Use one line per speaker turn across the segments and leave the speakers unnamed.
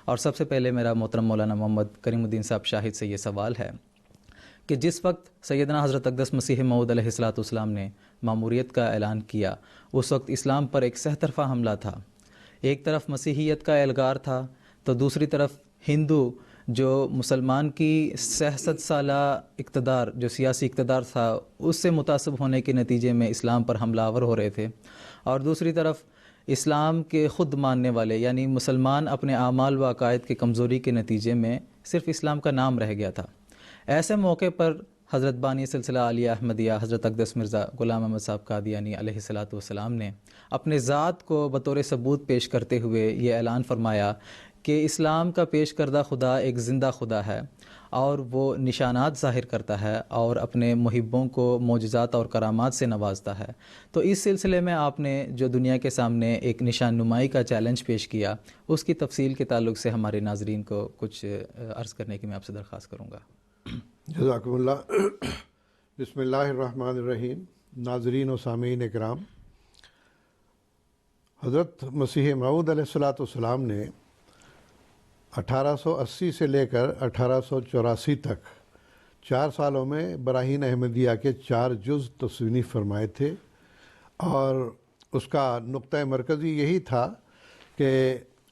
اور سب سے پہلے میرا محترم مولانا محمد کریم الدین صاحب شاہد سے یہ سوال ہے کہ جس وقت سیدنا حضرت اقدس مسیح موعود علیہ الصلوۃ والسلام نے ماموریت کا اعلان کیا، اس وقت اسلام پر ایک سہ طرفہ حملہ تھا۔ ایک طرف مسیحیت کا اعلگار تھا تو دوسری طرف ہندو جو مسلمان کی 66 سالہ اقتدار، جو سیاسی اقتدار تھا، اس سے متعصب ہونے کے نتیجے میں اسلام پر حملہ آور ہو رہے تھے، اور دوسری طرف اسلام کے خود ماننے والے یعنی مسلمان اپنے اعمال و عقائد کی کمزوری کے نتیجے میں صرف اسلام کا نام رہ گیا تھا۔ ایسے موقع پر حضرت بانی سلسلہ عالیہ احمدیہ حضرت اقدس مرزا غلام احمد صاحب قادیانی علیہ الصلوۃ والسلام نے اپنے ذات کو بطور ثبوت پیش کرتے ہوئے یہ اعلان فرمایا کہ اسلام کا پیش کردہ خدا ایک زندہ خدا ہے اور وہ نشانات ظاہر کرتا ہے اور اپنے محبوں کو معجزات اور کرامات سے نوازتا ہے۔ تو اس سلسلے میں آپ نے جو دنیا کے سامنے ایک نشان نمائی کا چیلنج پیش کیا، اس کی تفصیل کے تعلق سے ہمارے ناظرین کو کچھ عرض کرنے کی میں آپ سے درخواست کروں گا۔
جزاکم اللہ۔ بسم اللہ الرحمن الرحیم۔ ناظرین و سامعین اکرام، حضرت مسیح موعود علیہ الصلوۃ والسلام نے 1880 سے لے کر 1884 تک 4 سالوں میں براہین احمدیہ کے 4 جز تصنیف فرمائے تھے، اور اس کا نقطہ مرکزی یہی تھا کہ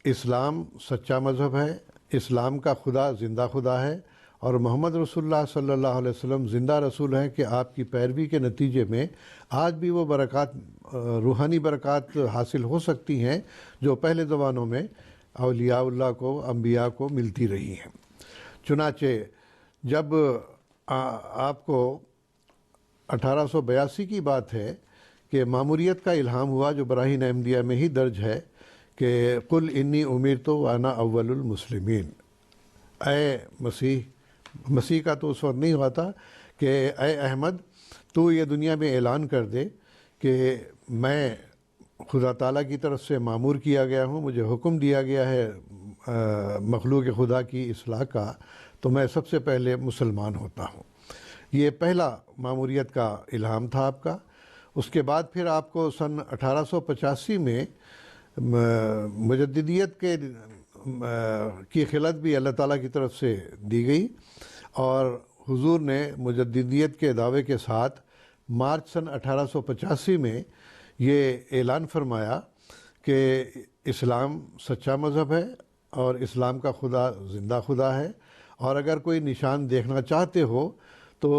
اسلام سچا مذہب ہے، اسلام کا خدا زندہ خدا ہے، اور محمد رسول اللہ صلی اللہ علیہ وسلم زندہ رسول ہیں کہ آپ کی پیروی کے نتیجے میں آج بھی وہ برکات، روحانی برکات حاصل ہو سکتی ہیں جو پہلے زمانوں میں اولیاء اللہ کو، انبیاء کو ملتی رہی ہیں۔ چنانچہ جب آپ کو 1882 کی بات ہے کہ ماموریت کا الہام ہوا، جو براہین احمدیہ میں ہی درج ہے کہ قل انی امرت وانا اول المسلمین، اے مسیح کا تو اس وقت نہیں ہوا تھا کہ اے احمد تو یہ دنیا میں اعلان کر دے کہ میں خدا تعالیٰ کی طرف سے مامور کیا گیا ہوں، مجھے حکم دیا گیا ہے مخلوق خدا کی اصلاح کا، تو میں سب سے پہلے مسلمان ہوتا ہوں۔ یہ پہلا ماموریت کا الہام تھا آپ کا۔ اس کے بعد پھر آپ کو سن 1885 میں مجددیت کی خلعت بھی اللہ تعالیٰ کی طرف سے دی گئی، اور حضور نے مجددیت کے دعوے کے ساتھ مارچ سن 1885 میں یہ اعلان فرمایا کہ اسلام سچا مذہب ہے اور اسلام کا خدا زندہ خدا ہے، اور اگر کوئی نشان دیکھنا چاہتے ہو تو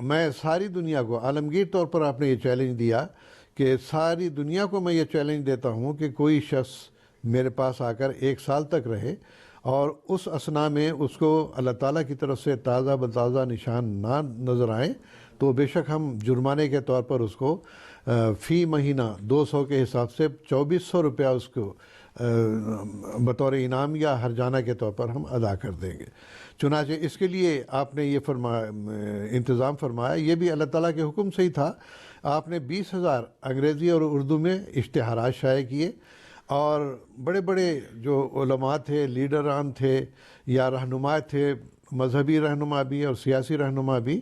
میں ساری دنیا کو، عالمگیر طور پر آپ نے یہ چیلنج دیا کہ ساری دنیا کو میں یہ چیلنج دیتا ہوں کہ کوئی شخص میرے پاس آ کر 1 سال تک رہے اور اس اثناء میں اس کو اللہ تعالیٰ کی طرف سے تازہ بتازہ نشان نہ نظر آئیں تو بے شک ہم جرمانے کے طور پر اس کو فی مہینہ 200 کے حساب سے 2400 روپیہ اس کو بطور انعام یا ہرجانہ کے طور پر ہم ادا کر دیں گے۔ چنانچہ اس کے لیے آپ نے یہ انتظام فرمایا، یہ بھی اللہ تعالیٰ کے حکم سے ہی تھا۔ آپ نے 20,000 انگریزی اور اردو میں اشتہارات شائع کیے، اور بڑے بڑے جو علماء تھے، لیڈران تھے یا رہنما تھے، مذہبی رہنما بھی اور سیاسی رہنما بھی،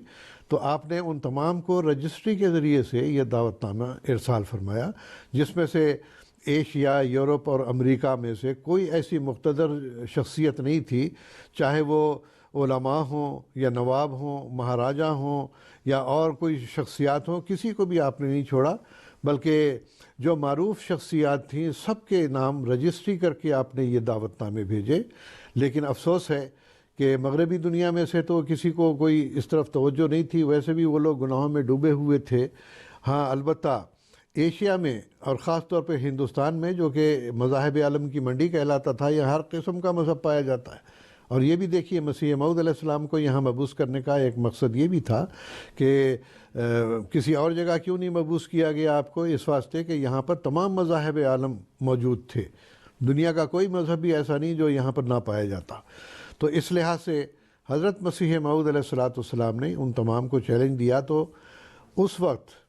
تو آپ نے ان تمام کو رجسٹری کے ذریعے سے یہ دعوت نامہ ارسال فرمایا، جس میں سے ایشیا، یورپ اور امریکہ میں سے کوئی ایسی مقتدر شخصیت نہیں تھی، چاہے وہ علماء ہوں یا نواب ہوں، مہاراجہ ہوں یا اور کوئی شخصیات ہوں، کسی کو بھی آپ نے نہیں چھوڑا، بلکہ جو معروف شخصیات تھیں سب کے نام رجسٹری کر کے آپ نے یہ دعوت نامے بھیجے۔ لیکن افسوس ہے کہ مغربی دنیا میں سے تو کسی کو کوئی اس طرف توجہ نہیں تھی، ویسے بھی وہ لوگ گناہوں میں ڈوبے ہوئے تھے۔ ہاں البتہ ایشیا میں اور خاص طور پہ ہندوستان میں، جو کہ مذاہب عالم کی منڈی کہلاتا تھا، یہ ہر قسم کا مذہب پایا جاتا ہے، اور یہ بھی دیکھیے مسیح موعود علیہ السلام کو یہاں مبعوث کرنے کا ایک مقصد یہ بھی تھا کہ کسی اور جگہ کیوں نہیں مبعوث کیا گیا آپ کو، اس واسطے کہ یہاں پر تمام مذاہب عالم موجود تھے، دنیا کا کوئی مذہب بھی ایسا نہیں جو یہاں پر نہ پایا جاتا۔ تو اس لحاظ سے حضرت مسیح موعود علیہ الصلوۃ والسلام نے ان تمام کو چیلنج دیا۔ تو اس وقت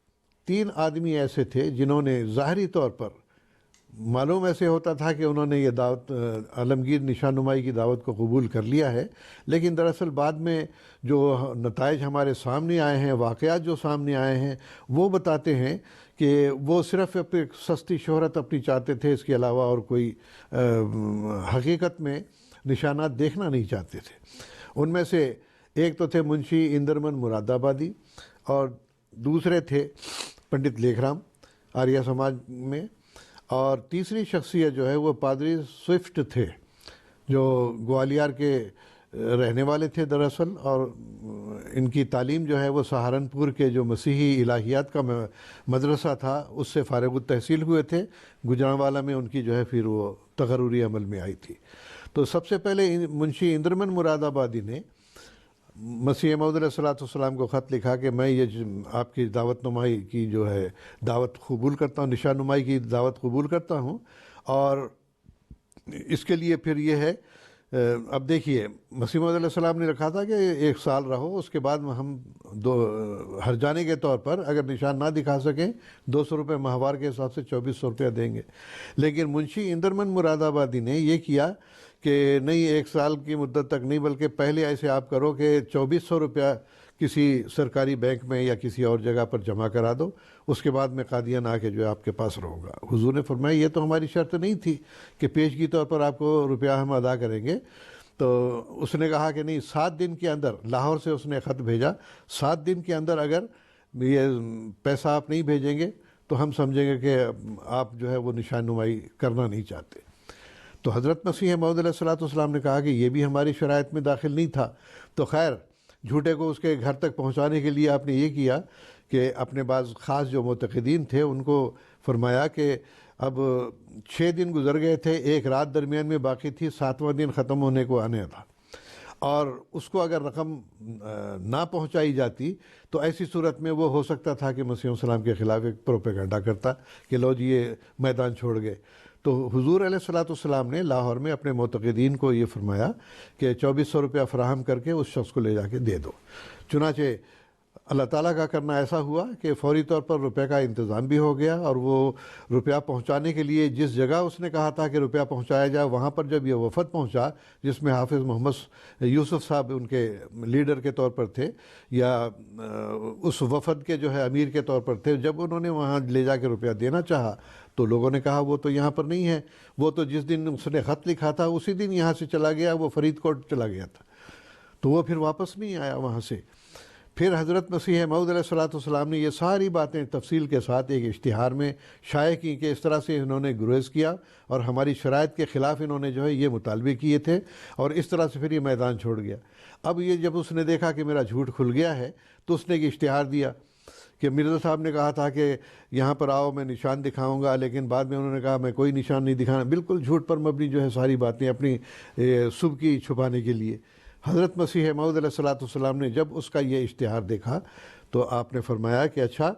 3 آدمی ایسے تھے جنہوں نے ظاہری طور پر معلوم ایسے ہوتا تھا کہ انہوں نے یہ دعوت، عالمگیر نشان نمائی کی دعوت کو قبول کر لیا ہے، لیکن دراصل بعد میں جو نتائج ہمارے سامنے آئے ہیں، واقعات جو سامنے آئے ہیں، وہ بتاتے ہیں کہ وہ صرف اپنی سستی شہرت اپنی چاہتے تھے، اس کے علاوہ اور کوئی حقیقت میں نشانات دیکھنا نہیں چاہتے تھے۔ ان میں سے ایک تو تھے منشی اندرمن مراد آبادی، اور دوسرے تھے پنڈت لیکھ رام آریہ سماج میں، اور تیسری شخصیت جو ہے وہ پادری سوئفٹ تھے، جو گوالیار کے رہنے والے تھے دراصل، اور ان کی تعلیم جو ہے وہ سہارنپور کے جو مسیحی الہیات کا مدرسہ تھا اس سے فارغ التحصیل ہوئے تھے۔ گجرانوالہ میں ان کی جو ہے پھر وہ تقرری عمل میں آئی تھی۔ تو سب سے پہلے منشی اندرمن مراد آبادی نے مسیح موعود علیہ السلام کو خط لکھا کہ میں یہ آپ کی دعوت نمائی کی جو ہے دعوت قبول کرتا ہوں، نشان نمائی کی دعوت قبول کرتا ہوں، اور اس کے لیے پھر یہ ہے، اب دیکھیے مسیح موعود علیہ السلام نے رکھا تھا کہ 1 سال رہو، اس کے بعد ہم ہرجانے کے طور پر اگر نشان نہ دکھا سکیں 200 روپے ماہوار کے حساب سے 2400 روپیہ دیں گے۔ لیکن منشی اندرمن مراد آبادی نے یہ کیا کہ نہیں، 1 سال کی مدت تک نہیں، بلکہ پہلے ایسے آپ کرو کہ 2400 روپیہ کسی سرکاری بینک میں یا کسی اور جگہ پر جمع کرا دو، اس کے بعد میں قادیان آ کے جو ہے آپ کے پاس رہوں گا۔ حضور نے فرمایا یہ تو ہماری شرط نہیں تھی کہ پیشگی طور پر آپ کو روپیہ ہم ادا کریں گے۔ تو اس نے کہا کہ نہیں، 7 دن کے اندر، لاہور سے اس نے خط بھیجا، 7 دن کے اندر اگر یہ پیسہ آپ نہیں بھیجیں گے تو ہم سمجھیں گے کہ آپ جو ہے وہ نشان نمائی کرنا نہیں چاہتے۔ تو حضرت مسیح موعود علیہ السلام نے کہا کہ یہ بھی ہماری شرائط میں داخل نہیں تھا۔ تو خیر، جھوٹے کو اس کے گھر تک پہنچانے کے لیے آپ نے یہ کیا کہ اپنے بعض خاص جو معتقدین تھے ان کو فرمایا کہ اب 6 دن گزر گئے تھے، 1 رات درمیان میں باقی تھی، 7واں دن ختم ہونے کو آنے تھا، اور اس کو اگر رقم نہ پہنچائی جاتی تو ایسی صورت میں وہ ہو سکتا تھا کہ مسیح السلام کے خلاف ایک پروپیگنڈا کرتا کہ لو جی یہ میدان چھوڑ گئے۔ تو حضور علیہ السلام نے لاہور میں اپنے معتقدین کو یہ فرمایا کہ 2400 روپیہ فراہم کر کے اس شخص کو لے جا کے دے دو۔ چنانچہ اللہ تعالیٰ کا کرنا ایسا ہوا کہ فوری طور پر روپے کا انتظام بھی ہو گیا، اور وہ روپیہ پہنچانے کے لیے جس جگہ اس نے کہا تھا کہ روپیہ پہنچایا جائے، وہاں پر جب یہ وفد پہنچا جس میں حافظ محمد یوسف صاحب ان کے لیڈر کے طور پر تھے، یا اس وفد کے جو ہے امیر کے طور پر تھے، جب انہوں نے وہاں لے جا کے روپیہ دینا چاہا تو لوگوں نے کہا وہ تو یہاں پر نہیں ہے، وہ تو جس دن اس نے خط لکھا تھا اسی دن یہاں سے چلا گیا، وہ فرید کوٹ چلا گیا تھا، تو وہ پھر واپس نہیں آیا وہاں سے۔ پھر حضرت مسیح موعود علیہ السلام نے یہ ساری باتیں تفصیل کے ساتھ ایک اشتہار میں شائع کی کہ اس طرح سے انہوں نے گریز کیا اور ہماری شرائط کے خلاف انہوں نے جو ہے یہ مطالبے کیے تھے، اور اس طرح سے پھر یہ میدان چھوڑ گیا۔ اب یہ جب اس نے دیکھا کہ میرا جھوٹ کھل گیا ہے تو اس نے ایک اشتہار دیا کہ مرزا صاحب نے کہا تھا کہ یہاں پر آؤ میں نشان دکھاؤں گا، لیکن بعد میں انہوں نے کہا میں کوئی نشان نہیں دکھانا، بالکل جھوٹ پر مبنی جو ہے ساری باتیں اپنی سبکی چھپانے کے لیے۔ حضرت مسیح موعود علیہ السلام نے جب اس کا یہ اشتہار دیکھا تو آپ نے فرمایا کہ اچھا،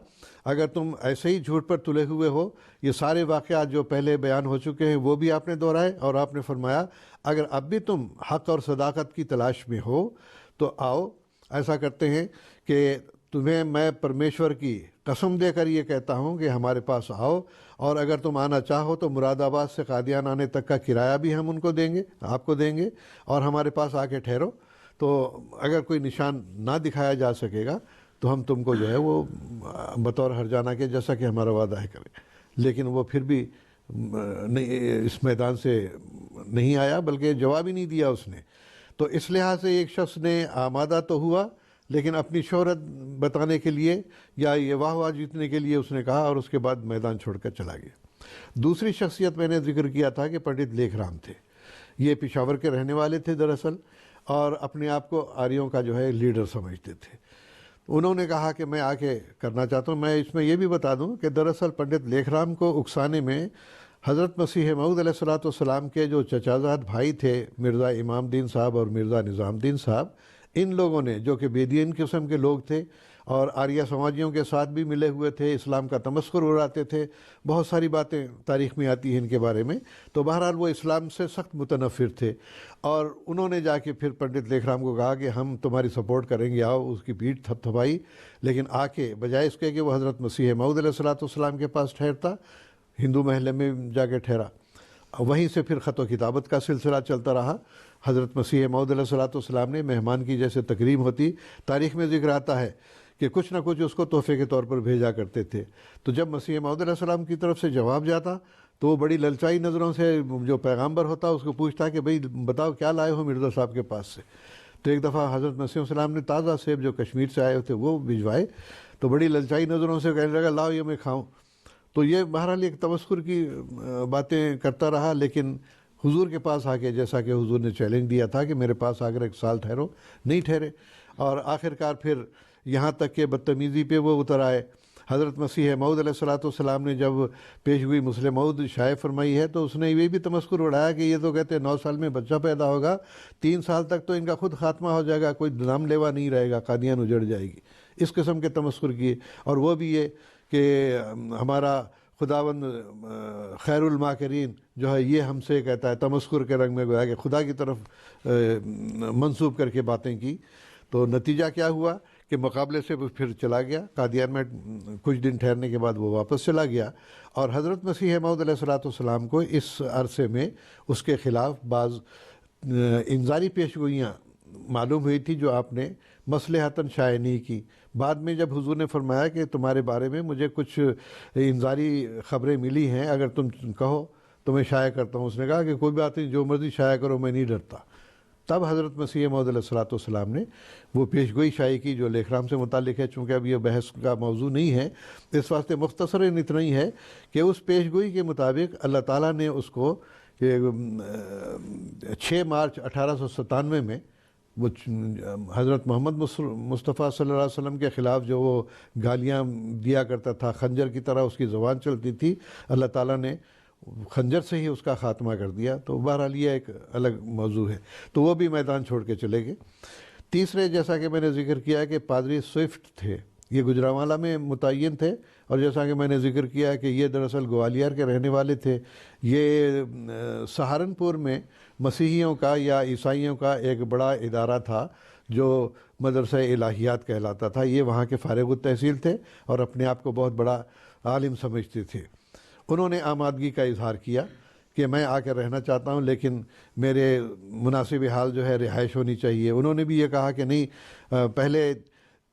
اگر تم ایسے ہی جھوٹ پر تلے ہوئے ہو، یہ سارے واقعات جو پہلے بیان ہو چکے ہیں وہ بھی آپ نے دہرائے، اور آپ نے فرمایا اگر اب بھی تم حق اور صداقت کی تلاش میں ہو تو آؤ، ایسا کرتے ہیں کہ تمہیں میں پرمیشور کی قسم دے کر یہ کہتا ہوں کہ ہمارے پاس آؤ، اور اگر تم آنا چاہو تو مراد آباد سے قادیان آنے تک کا کرایہ بھی ہم ان کو دیں گے، آپ کو دیں گے، اور ہمارے پاس آ کے ٹھہرو۔ تو اگر کوئی نشان نہ دکھایا جا سکے گا تو ہم تم کو جو ہے وہ بطور ہرجانہ کے جیسا کہ ہمارا وعدہ ہے کریں۔ لیکن وہ پھر بھی اس میدان سے نہیں آیا، بلکہ جواب ہی نہیں دیا اس نے۔ تو اس لحاظ سے ایک شخص نے آمادہ تو ہوا، لیکن اپنی شہرت بتانے کے لیے یا یہ واہ واہ جیتنے کے لیے اس نے کہا، اور اس کے بعد میدان چھوڑ کر چلا گیا۔ دوسری شخصیت میں نے ذکر کیا تھا کہ پنڈت لیکھ رام تھے۔ یہ پشاور کے رہنے والے تھے دراصل، اور اپنے آپ کو آریوں کا جو ہے لیڈر سمجھتے تھے۔ انہوں نے کہا کہ میں آ کے کرنا چاہتا ہوں۔ میں اس میں یہ بھی بتا دوں کہ دراصل پنڈت لیکھ رام کو اکسانے میں حضرت مسیح موعود علیہ السلام کے جو چچازاد بھائی تھے، مرزا امام الدین صاحب اور مرزا نظام الدین صاحب، ان لوگوں نے جو کہ بےدین قسم کے لوگ تھے اور آریہ سماجیوں کے ساتھ بھی ملے ہوئے تھے، اسلام کا تمسخر اڑاتے تھے، بہت ساری باتیں تاریخ میں آتی ہیں ان کے بارے میں، تو بہرحال وہ اسلام سے سخت متنفر تھے، اور انہوں نے جا کے پھر پنڈت لیکھ رام کو کہا کہ ہم تمہاری سپورٹ کریں گے، آؤ۔ اس کی پیٹھ تھپ تھپائی، لیکن آ کے بجائے اس کے کہ وہ حضرت مسیح موعود علیہ السلام کے پاس ٹھہرتا، ہندو محلے میں جا کے ٹھہرا۔ وہیں سے پھر خط و کتابت کا سلسلہ چلتا رہا۔ حضرت مسیح موعود علیہ السلام نے مہمان کی جیسے تکریم ہوتی، تاریخ میں ذکر آتا ہے کہ کچھ نہ کچھ اس کو تحفے کے طور پر بھیجا کرتے تھے۔ تو جب مسیح موعود علیہ السلام کی طرف سے جواب جاتا تو وہ بڑی للچائی نظروں سے جو پیغامبر ہوتا اس کو پوچھتا کہ بھئی بتاؤ کیا لائے ہو مرزا صاحب کے پاس سے. تو ایک دفعہ حضرت مسیح السلام نے تازہ سیب جو کشمیر سے آئے تھے وہ بھجوائے. تو بڑی للچائی نظروں سے کہنے لگا لاؤ یہ میں کھاؤں. تو یہ بہرحال ایک تمسخر کی باتیں کرتا رہا، لیکن حضور کے پاس آ کے جیسا کہ حضور نے چیلنج دیا تھا کہ میرے پاس آ کر 1 سال ٹھہرو، نہیں ٹھہرے. اور آخرکار پھر یہاں تک کہ بدتمیزی پہ وہ اتر آئے. حضرت مسیح موعود علیہ الصلوۃ والسلام نے جب پیشگوئی مسلم موعود شائع فرمائی ہے تو اس نے یہ بھی تمسخر اڑایا کہ یہ تو کہتے ہیں 9 سال میں بچہ پیدا ہوگا، 3 سال تک تو ان کا خود خاتمہ ہو جائے گا، کوئی نام لیوا نہیں رہے گا، قادیان اجڑ جائے گی. اس قسم کے تمسخر کیے. اور وہ بھی یہ کہ ہمارا خداوند خیر الماکرین جو ہے یہ ہم سے کہتا ہے، تمسخر کے رنگ میں گویا کہ خدا کی طرف منسوب کر کے باتیں کی. تو نتیجہ کیا ہوا کہ مقابلے سے وہ پھر چلا گیا قادیان میں. کچھ دن ٹھہرنے کے بعد وہ واپس چلا گیا. اور حضرت مسیح موعود علیہ الصلوۃ والسلام کو اس عرصے میں اس کے خلاف بعض انذاری پیشگوئیاں معلوم ہوئی تھی جو آپ نے مصلحتاً شائع نہیں کی. بعد میں جب حضور نے فرمایا کہ تمہارے بارے میں مجھے کچھ انذاری خبریں ملی ہیں، اگر تم کہو تو میں شائع کرتا ہوں. اس نے کہا کہ کوئی بات نہیں، جو مرضی شائع کرو، میں نہیں ڈرتا. تب حضرت مسیح موعود علیہ الصلوۃ والسلام نے وہ پیشگوئی شائع کی جو لیکرام سے متعلق ہے. چونکہ اب یہ بحث کا موضوع نہیں ہے، اس واسطے مختصراً اتنا ہی ہے کہ اس پیشگوئی کے مطابق اللہ تعالیٰ نے اس کو 6 مارچ 1897 میں وہ حضرت محمد مصطفیٰ صلی اللہ علیہ وسلم کے خلاف جو وہ گالیاں دیا کرتا تھا، خنجر کی طرح اس کی زبان چلتی تھی، اللہ تعالیٰ نے خنجر سے ہی اس کا خاتمہ کر دیا. تو بہرحال یہ ایک الگ موضوع ہے. تو وہ بھی میدان چھوڑ کے چلے گئے. تیسرے، جیسا کہ میں نے ذکر کیا کہ پادری سوئفٹ تھے، یہ گجرانوالہ میں متعین تھے، اور جیسا کہ میں نے ذکر کیا کہ یہ دراصل گوالیار کے رہنے والے تھے. یہ سہارنپور میں مسیحیوں کا یا عیسائیوں کا ایک بڑا ادارہ تھا جو مدرسہ الہیات کہلاتا تھا. یہ وہاں کے فارغ التحصیل تھے اور اپنے آپ کو بہت بڑا عالم سمجھتے تھے. انہوں نے آمادگی کا اظہار کیا کہ میں آ کر رہنا چاہتا ہوں، لیکن میرے مناسب حال جو ہے رہائش ہونی چاہیے. انہوں نے بھی یہ کہا کہ نہیں، پہلے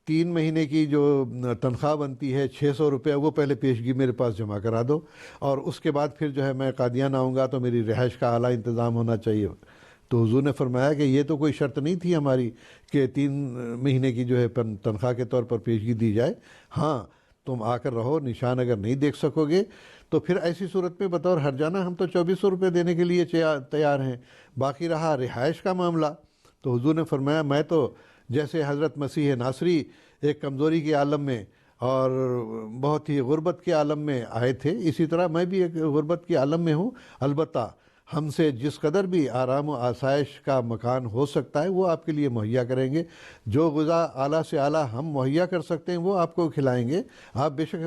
3 مہینے کی جو تنخواہ بنتی ہے 600 روپے، وہ پہلے پیشگی میرے پاس جمع کرا دو، اور اس کے بعد پھر جو ہے میں قادیان آؤں گا تو میری رہائش کا اعلیٰ انتظام ہونا چاہیے. تو حضور نے فرمایا کہ یہ تو کوئی شرط نہیں تھی ہماری کہ 3 مہینے کی جو ہے تنخواہ کے طور پر پیشگی دی جائے. ہاں، تم آ کر رہو، نشان اگر نہیں دیکھ سکو گے تو پھر ایسی صورت میں بطور ہرجانہ ہم تو 2400 روپے دینے کے لیے تیار ہیں. باقی رہا رہائش کا معاملہ، تو حضور نے فرمایا میں تو جیسے حضرت مسیح ناصری ایک کمزوری کے عالم میں اور بہت ہی غربت کے عالم میں آئے تھے، اسی طرح میں بھی ایک غربت کے عالم میں ہوں. البتہ ہم سے جس قدر بھی آرام و آسائش کا مکان ہو سکتا ہے وہ آپ کے لیے مہیا کریں گے. جو غذا اعلیٰ سے اعلیٰ ہم مہیا کر سکتے ہیں وہ آپ کو کھلائیں گے. آپ بے شک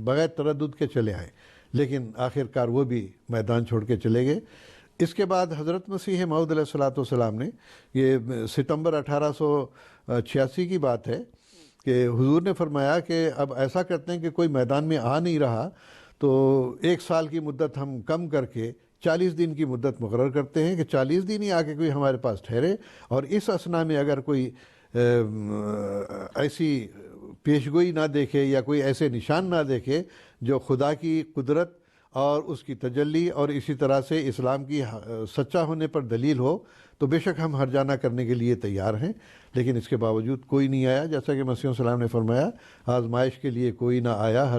بغیر تردد کے چلے آئیں. لیکن آخر کار وہ بھی میدان چھوڑ کے چلے گئے. اس کے بعد حضرت مسیح موعود علیہ الصلوۃ والسلام نے، یہ ستمبر 1886 کی بات ہے، کہ حضور نے فرمایا کہ اب ایسا کرتے ہیں کہ کوئی میدان میں آ نہیں رہا تو 1 سال کی مدت ہم کم کر کے 40 دن کی مدت مقرر کرتے ہیں کہ 40 دن ہی آ کے کوئی ہمارے پاس ٹھہرے، اور اس اثنا میں اگر کوئی ایسی پیشگوئی نہ دیکھے یا کوئی ایسے نشان نہ دیکھے جو خدا کی قدرت اور اس کی تجلی اور اسی طرح سے اسلام کی سچا ہونے پر دلیل ہو، تو بے شک ہم ہرجانہ کرنے کے لیے تیار ہیں. لیکن اس کے باوجود کوئی نہیں آیا. جیسا کہ مسیح السلام نے فرمایا، آزمائش کے لیے کوئی نہ آیا،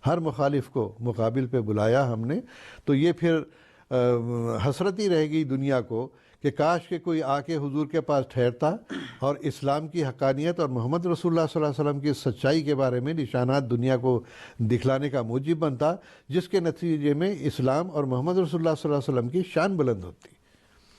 ہر مخالف کو مقابل پہ بلایا ہم نے. تو یہ پھر حسرت ہی رہ گئی دنیا کو کہ کاش کہ کوئی آ کے حضور کے پاس ٹھہرتا اور اسلام کی حقانیت اور محمد رسول اللہ صلی اللہ علیہ وسلم کی سچائی کے بارے میں نشانات دنیا کو دکھلانے کا موجب بنتا، جس کے نتیجے میں اسلام اور محمد رسول اللہ صلی اللہ علیہ وسلم کی شان بلند ہوتی.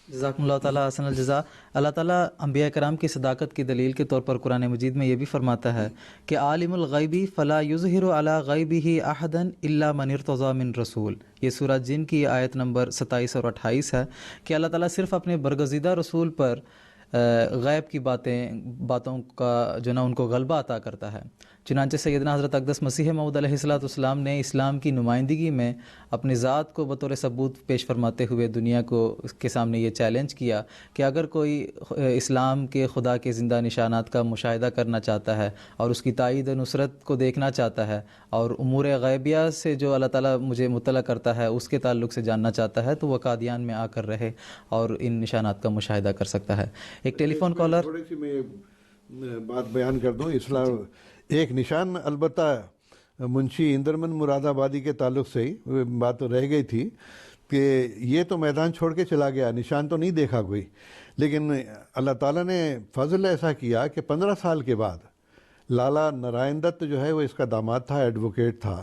جزاکم اللہ تعالیٰ احسن الجزا. اللہ تعالیٰ انبیاء کرام کی صداقت کی دلیل کے طور پر قرآن مجید میں یہ بھی فرماتا ہے کہ عالم الغیبی فلا یظہر علی غیبہ احدا الا من ارتضی من رسول. یہ سورہ جن کی آیت نمبر 27 اور 28 ہے کہ اللہ تعالیٰ صرف اپنے برگزیدہ رسول پر غیب کی باتوں کا جو نا ان کو غلبہ عطا کرتا ہے۔ چنانچہ سیدنا حضرت اقدس مسیح موعود علیہ السلام نے اسلام کی نمائندگی میں اپنی ذات کو بطور ثبوت پیش فرماتے ہوئے دنیا کے سامنے یہ چیلنج کیا کہ اگر کوئی اسلام کے خدا کے زندہ نشانات کا مشاہدہ کرنا چاہتا ہے اور اس کی تائید و نصرت کو دیکھنا چاہتا ہے اور امور غیبیہ سے جو اللہ تعالیٰ مجھے مطلع کرتا ہے اس کے تعلق سے جاننا چاہتا ہے تو وہ قادیان میں آ کر رہے اور ان نشانات کا مشاہدہ کر سکتا ہے۔ ایک ٹیلی فون کالر،
تھوڑی سی میں بات بیان کر دوں۔ اسلام ایک نشان البتہ منشی اندرمن مراد آبادی کے تعلق سے ہی بات تو رہ گئی تھی کہ یہ تو میدان چھوڑ کے چلا گیا، نشان تو نہیں دیکھا کوئی، لیکن اللہ تعالیٰ نے فضل ایسا کیا کہ 15 سال کے بعد لالا نارائن دت جو ہے وہ اس کا داماد تھا، ایڈوکیٹ تھا،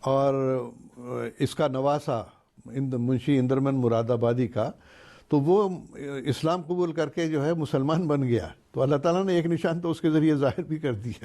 اور اس کا نواسا منشی اندرمن مراد آبادی کا، تو وہ اسلام قبول کر کے جو ہے مسلمان بن گیا۔ تو اللہ تعالیٰ نے ایک نشان تو اس کے ذریعے ظاہر بھی کر دیا۔